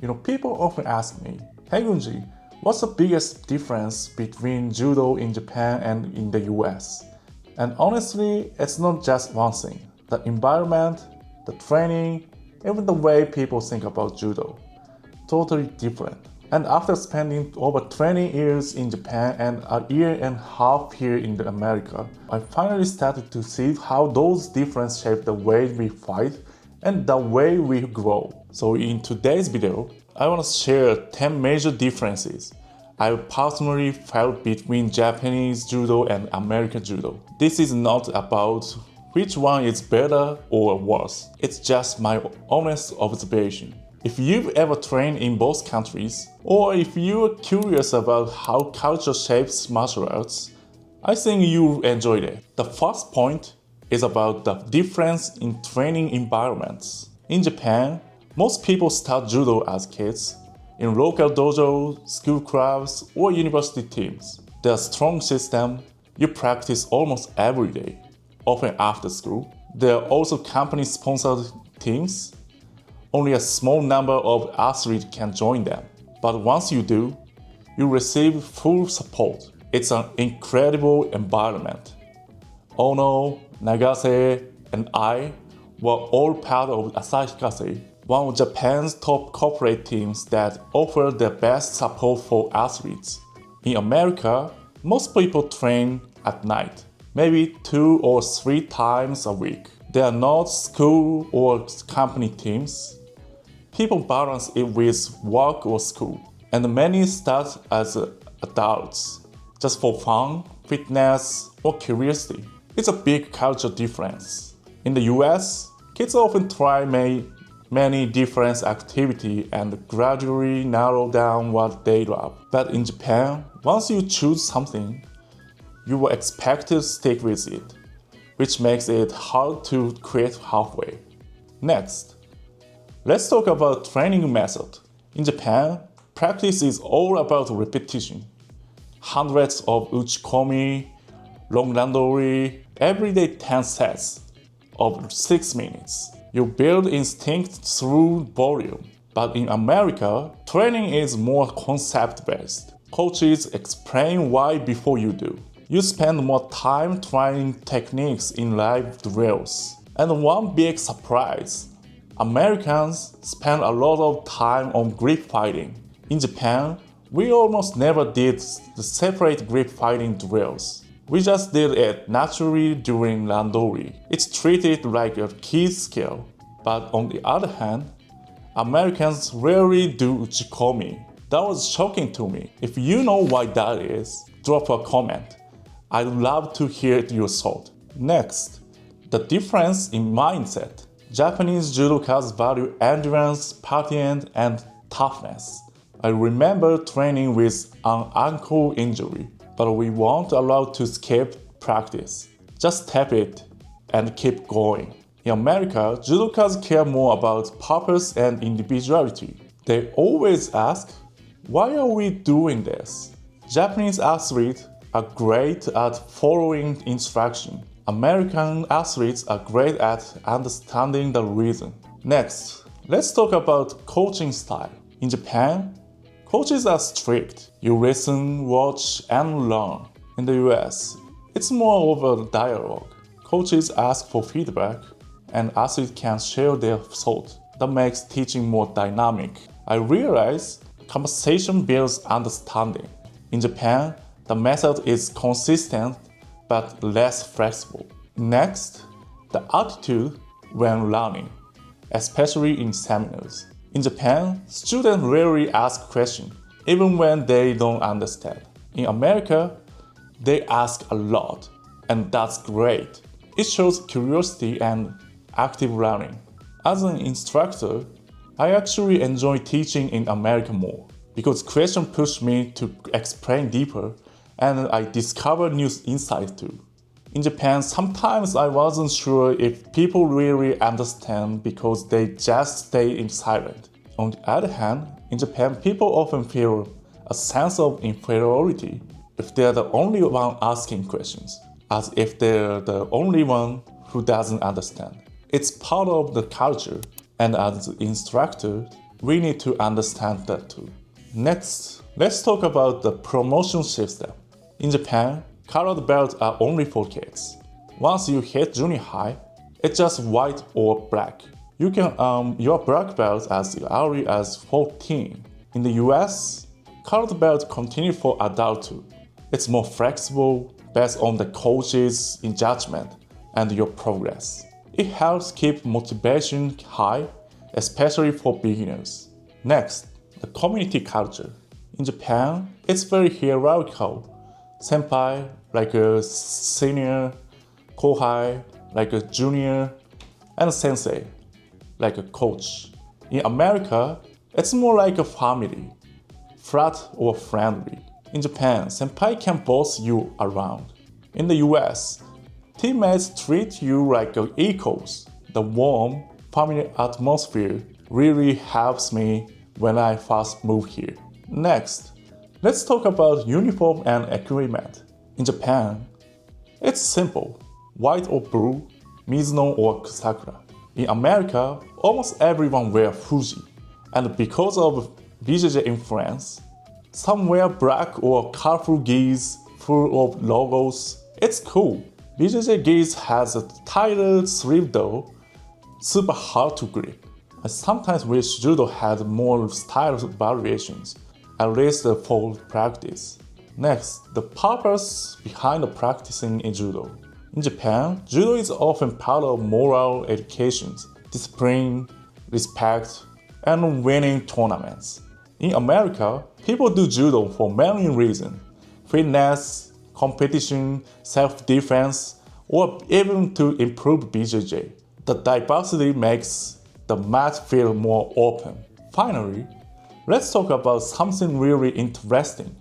People often ask me, "Hey Gunji, what's the biggest difference between judo in Japan and in the US?" And honestly, it's not just one thing. The environment, the training, even the way people think about judo, totally different. And after spending over 20 years in Japan and a year and a half here in America, I finally started to see how those differences shape the way we fight and the way we grow. So in today's video, I want to share 10 major differences I personally felt between Japanese judo and American judo. This is not about which one is better or worse. It's just my honest observation. If you've ever trained in both countries, or if you're curious about how culture shapes martial arts, I think you'll enjoy it. The first point is about the difference in training environments. In Japan, most people start judo as kids in local dojo, school clubs, or university teams. There's a strong system. You practice almost every day, often after school. There are also company-sponsored teams. Only a small number of athletes can join them. But once you do, you receive full support. It's an incredible environment. Ono, Nagase, and I were all part of Asahikase, one of Japan's top corporate teams that offer the best support for athletes. In America, most people train at night, maybe 2 or 3 times a week. They are not school or company teams. People balance it with work or school, and many start as adults, just for fun, fitness, or curiosity. It's a big culture difference. In the US, kids often try many different activities and gradually narrow down what they love. But in Japan, once you choose something, you will expect to stick with it, which makes it hard to quit halfway. Next, let's talk about training method. In Japan, practice is all about repetition. Hundreds of uchikomi, long randori, everyday 10 sets of 6 minutes. You build instinct through volume. But in America, training is more concept-based. Coaches explain why before you do. You spend more time trying techniques in live drills. And one big surprise, Americans spend a lot of time on grip fighting. In Japan, we almost never did the separate grip fighting drills. We just did it naturally during randori. It's treated like a key skill. But on the other hand, Americans rarely do uchikomi. That was shocking to me. If you know why that is, drop a comment. I'd love to hear your thought. Next, the difference in mindset. Japanese judokas value endurance, patience, and toughness. I remember training with an ankle injury, but we weren't allowed to skip practice. Just tap it and keep going. In America, judokas care more about purpose and individuality. They always ask, "Why are we doing this?" Japanese athletes are great at following instruction. American athletes are great at understanding the reason. Next, let's talk about coaching style. In Japan, coaches are strict. You listen, watch, and learn. In the US, it's more of a dialogue. Coaches ask for feedback, and athletes can share their thoughts. That makes teaching more dynamic. I realize conversation builds understanding. In Japan, the method is consistent but less flexible. Next, the attitude when learning, especially in seminars. In Japan, students rarely ask questions, even when they don't understand. In America, they ask a lot, and that's great. It shows curiosity and active learning. As an instructor, I actually enjoy teaching in America more, because questions push me to explain deeper, and I discover new insights too. In Japan, sometimes I wasn't sure if people really understand because they just stay in silent. On the other hand, in Japan, people often feel a sense of inferiority if they're the only one asking questions, as if they're the only one who doesn't understand. It's part of the culture, and as an instructor, we need to understand that too. Next, let's talk about the promotion system. In Japan, colored belts are only for kids. Once you hit junior high, it's just white or black. You can earn your black belt as early as 14. In the US, colored belt continue for adult too. It's more flexible based on the coach's judgment and your progress. It helps keep motivation high, especially for beginners. Next, the community culture. In Japan, it's very hierarchical. Senpai, like a senior, kohai, like a junior, and sensei, like a coach. In America, it's more like a family, flat or friendly. In Japan, senpai can boss you around. In the US, teammates treat you like equals. The warm, family atmosphere really helps me when I first moved here. Next, let's talk about uniform and equipment. In Japan, it's simple, white or blue, Mizuno or Sakura. In America, almost everyone wears Fuji, and because of BJJ influence, some wear black or colorful gis full of logos. It's cool. BJJ gis has a tighter sleeve though, super hard to grip. I sometimes wish Judo had more style variations, at least for practice. Next, the purpose behind practicing in Judo. In Japan, Judo is often part of moral education, discipline, respect, and winning tournaments. In America, people do Judo for many reasons: fitness, competition, self-defense, or even to improve BJJ. The diversity makes the mat feel more open. Finally, let's talk about something really interesting: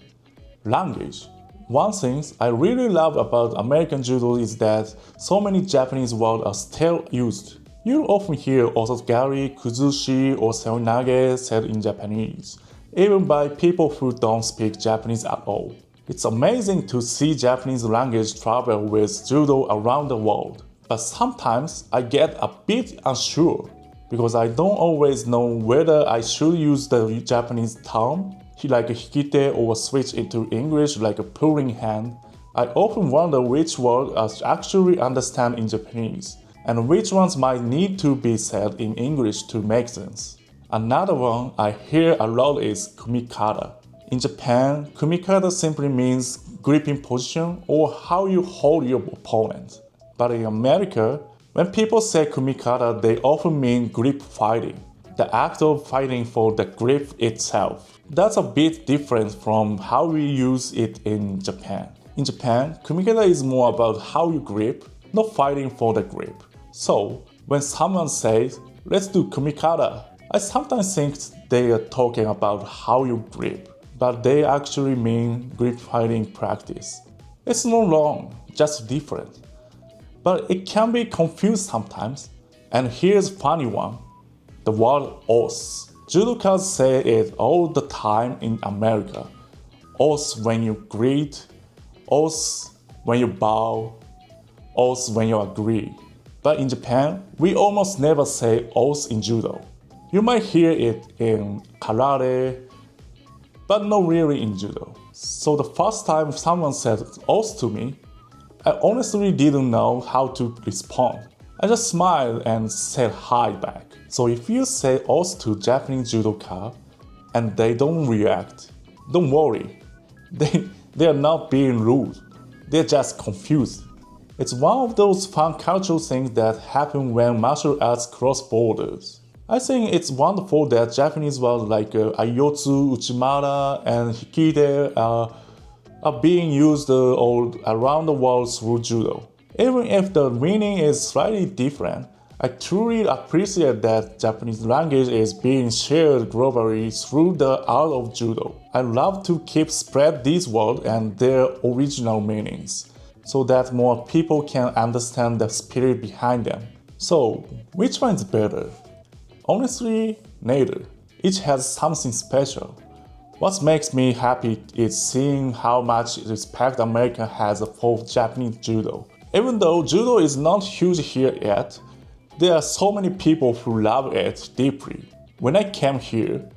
language. One thing I really love about American Judo is that so many Japanese words are still used. You often hear osotogari, kuzushi, or seoinage said in Japanese, even by people who don't speak Japanese at all. It's amazing to see Japanese language travel with Judo around the world. But sometimes I get a bit unsure because I don't always know whether I should use the Japanese term like hikite or switch into English like a pulling hand. I often wonder which words I actually understand in Japanese and which ones might need to be said in English to make sense. Another one I hear a lot is kumikata. In Japan, kumikata simply means gripping position or how you hold your opponent. But in America, when people say kumikata, they often mean grip fighting, the act of fighting for the grip itself. That's a bit different from how we use it in Japan. In Japan, kumikata is more about how you grip, not fighting for the grip. So, when someone says, let's do kumikata, I sometimes think they are talking about how you grip, but they actually mean grip fighting practice. It's not wrong, just different. But it can be confused sometimes. And here's a funny one: the word os. Judokas say it all the time in America. Os when you greet, os when you bow, os when you agree. But in Japan, we almost never say os in Judo. You might hear it in karate, but not really in Judo. So the first time someone said os to me, I honestly didn't know how to respond. I just smiled and said hi back. So if you say os to Japanese judoka and they don't react, don't worry. They are not being rude. They're just confused. It's one of those fun cultural things that happen when martial arts cross borders. I think it's wonderful that Japanese words like Aiotsu, Uchimata, and Hikide are being used all around the world through Judo. Even if the meaning is slightly different, I truly appreciate that Japanese language is being shared globally through the art of Judo. I love to keep spread these words and their original meanings, so that more people can understand the spirit behind them. So, which one is better? Honestly, neither. Each has something special. What makes me happy is seeing how much respect America has for Japanese Judo. Even though Judo is not huge here yet, there are so many people who love it deeply. When I came here,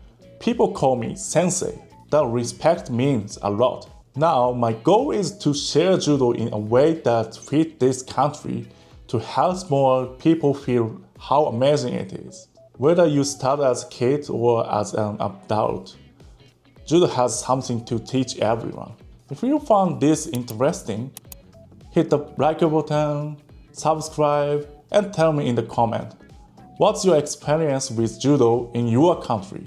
people call me sensei. That respect means a lot. Now, my goal is to share judo in a way that fits this country to help more people feel how amazing it is. Whether you start as a kid or as an adult, judo has something to teach everyone. If you found this interesting, hit the like button, subscribe, and tell me in the comment, what's your experience with judo in your country?